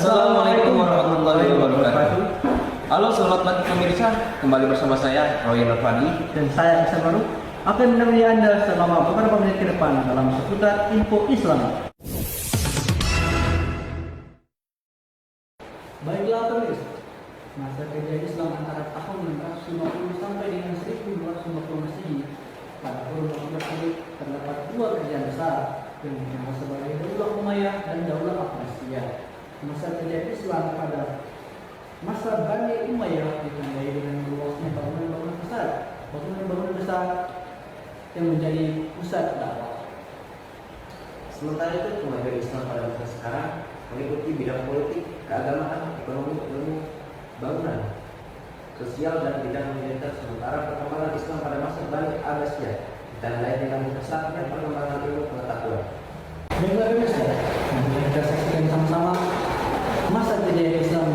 Assalamualaikum warahmatullahi wabarakatuh. Halo sobat mati pemirsa, kembali bersama saya Roy Nurfadi Dan saya Iksan Faruk akan menemani Anda selama beberapa menit ke depan dalam seputar info Islam. Baiklah pemirsa, masa kerja Islam antara tahun 650 sampai dengan 1250 Masehi pada kurun waktu tersebut terdapat dua kerjaan besar yang dikenal sebagai Daulah Umayyah dan Daulah Abbasiyah. Masa kerja Islam pada masa Bani Umayyah ditandai dengan meluasnya bangunan-bangunan besar yang menjadi pusat dakwah. Sementara itu, kemajuan Islam pada masa sekarang meliputi bidang politik, keagamaan, ekonomi, ilmu, bangunan, sosial, dan bidang militer. Sementara perkembangan Islam pada masa Bani Abbasiyah ditandai dengan pesatnya perkembangan ilmu pengetahuan. Baiklah pemirsa, kita saksikan sama-sama masa kejayaan Islam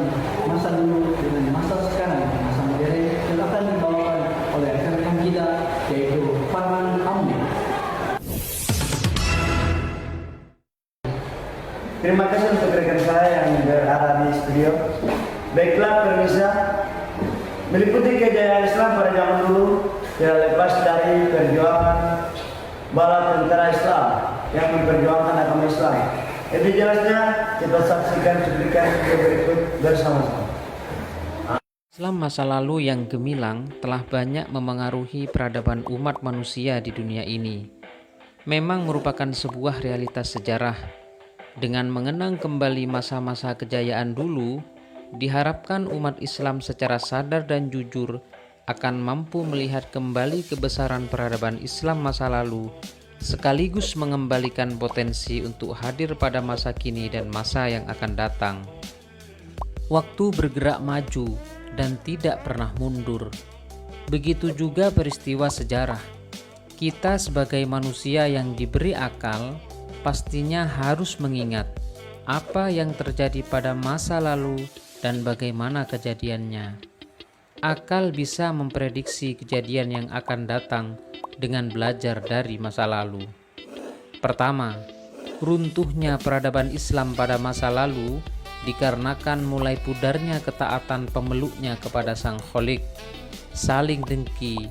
masa dulu dengan masa sekarang, masa modern yang akan dibawakan oleh rekan-rekan kita, yaitu Farhan Amni. Terima kasih untuk rekan saya yang berada di studio. Baiklah pemirsa, meliputi kejayaan Islam pada zaman dulu tidak lepas dari perjuangan bala tentara Islam yang memperjuangkan agama Islam. Lebih jelasnya kita saksikan cuplikan video berikut bersama-sama. Islam masa lalu yang gemilang telah banyak memengaruhi peradaban umat manusia di dunia ini. Memang merupakan sebuah realitas sejarah. Dengan mengenang kembali masa-masa kejayaan dulu, diharapkan umat Islam secara sadar dan jujur akan mampu melihat kembali kebesaran peradaban Islam masa lalu, sekaligus mengembalikan potensi untuk hadir pada masa kini dan masa yang akan datang. Waktu bergerak maju dan tidak pernah mundur. Begitu juga peristiwa sejarah. Kita sebagai manusia yang diberi akal, pastinya harus mengingat apa yang terjadi pada masa lalu dan bagaimana kejadiannya. Akal bisa memprediksi kejadian yang akan datang dengan belajar dari masa lalu. Pertama, runtuhnya peradaban Islam pada masa lalu dikarenakan mulai pudarnya ketaatan pemeluknya kepada Sang Kholik, saling dengki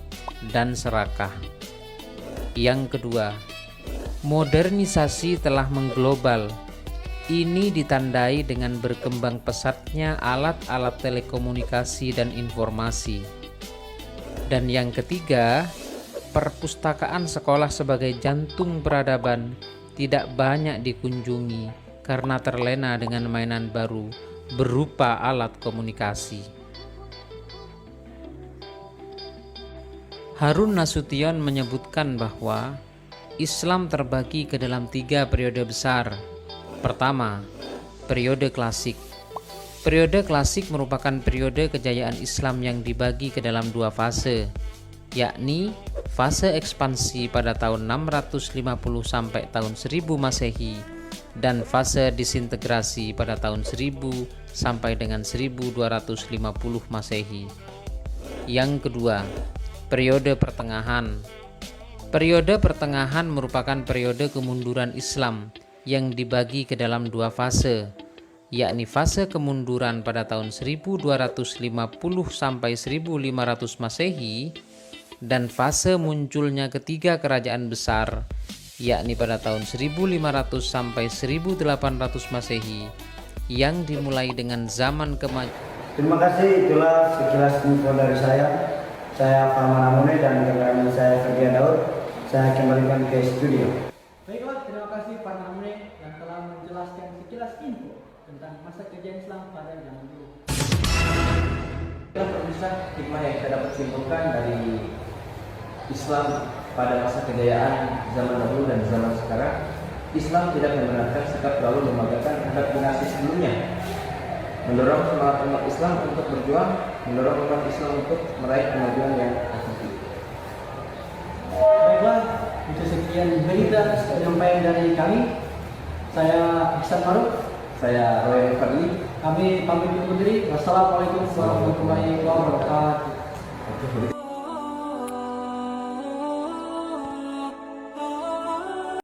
dan serakah. Yang kedua, modernisasi telah mengglobal. Ini ditandai dengan berkembang pesatnya alat-alat telekomunikasi dan informasi. Dan yang ketiga, perpustakaan sekolah sebagai jantung peradaban tidak banyak dikunjungi karena terlena dengan mainan baru berupa alat komunikasi. Harun Nasution menyebutkan bahwa Islam terbagi ke dalam 3 periode besar. Pertama, periode klasik. Periode klasik merupakan periode kejayaan Islam yang dibagi ke dalam 2 fase, yakni fase ekspansi pada tahun 650 sampai tahun 1000 Masehi dan fase disintegrasi pada tahun 1000 sampai dengan 1250 Masehi. Yang kedua, periode pertengahan. Periode pertengahan merupakan periode kemunduran Islam yang dibagi ke dalam 2 fase, yakni fase kemunduran pada tahun 1250 sampai 1500 Masehi dan fase munculnya ketiga kerajaan besar, yakni pada tahun 1500 sampai 1800 Masehi yang dimulai dengan zaman kemajuan. Terima kasih, itulah sekilas info dari saya. Saya Farhan Amni dan kameramen saya Ferdian Daud. Saya kembalikan ke studio. Baiklah, terima kasih Farhan Amni yang telah menjelaskan sekilas info tentang masa kerja Islam pada zaman dulu. Pemirsa, hikmah yang kita dapat simpulkan dari Islam pada masa kejayaan zaman dahulu dan zaman sekarang, Islam tidak membenarkan sikap terlalu membanggakan terhadap generasi sebelumnya, mendorong semangat umat Islam untuk berjuang, mendorong umat Islam untuk meraih kemajuan yang hakiki. Baiklah, itu sekian berita penyampaian dari kami. Saya Iksan Faruk. Saya Roy Nurfadi. Kami pamit undur diri. Wassalamualaikum warahmatullahi wabarakatuh.